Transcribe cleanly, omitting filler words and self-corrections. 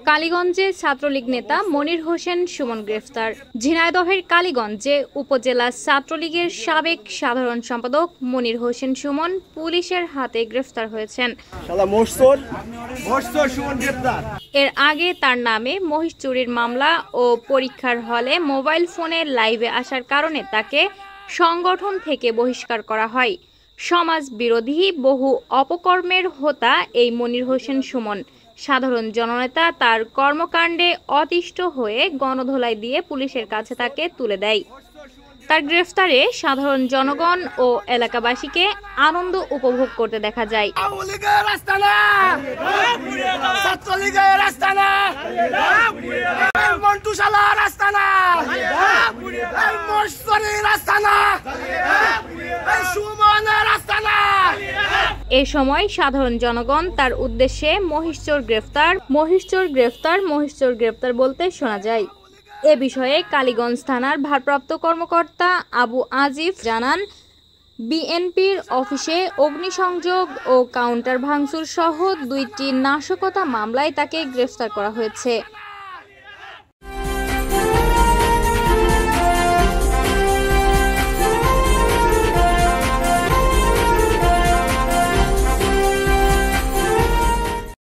কালীগঞ্জে ছাত্রলীগ নেতা মনির হোসেন সুমন গ্রেফতার। ঝিনাইদহের কালীগঞ্জে উপজেলা ছাত্রলীগের সাবেক সাধারণ সম্পাদক মনির হোসেন সুমন পুলিশের হাতে গ্রেফতার হয়েছেন। এর আগে তার নামে মহিষ চুরির মামলা ও পরীক্ষার হলে মোবাইল ফোনে লাইভে আসার কারণে তাকে সংগঠন থেকে বহিষ্কার করা হয়। সমাজ বিরোধী বহু অপকর্মের হোতা এই মনির হোসেন সুমন সাধারণ জননেতা তার কর্মকাণ্ডে অতিষ্ঠ হয়ে গণধোলাই দিয়ে পুলিশের কাছে তাকে তুলে দেয়। তার গ্রেফতারে সাধারণ জনগণ ও এলাকাবাসীকে আনন্দ উপভোগ করতে দেখা যায়। এ সময় সাধারণ জনগণ তার উদ্দেশ্যে মহিষচোর গ্রেফতার বলতে শোনা যায়। এ বিষয়ে কালীগঞ্জ থানার ভারপ্রাপ্ত কর্মকর্তা আবু আজিফ জানান, বিএনপির অফিসে অগ্নিসংযোগ ও কাউন্টার ভাঙচুর সহ 2টি নাশকতা মামলায় তাকে গ্রেফতার করা হয়েছে।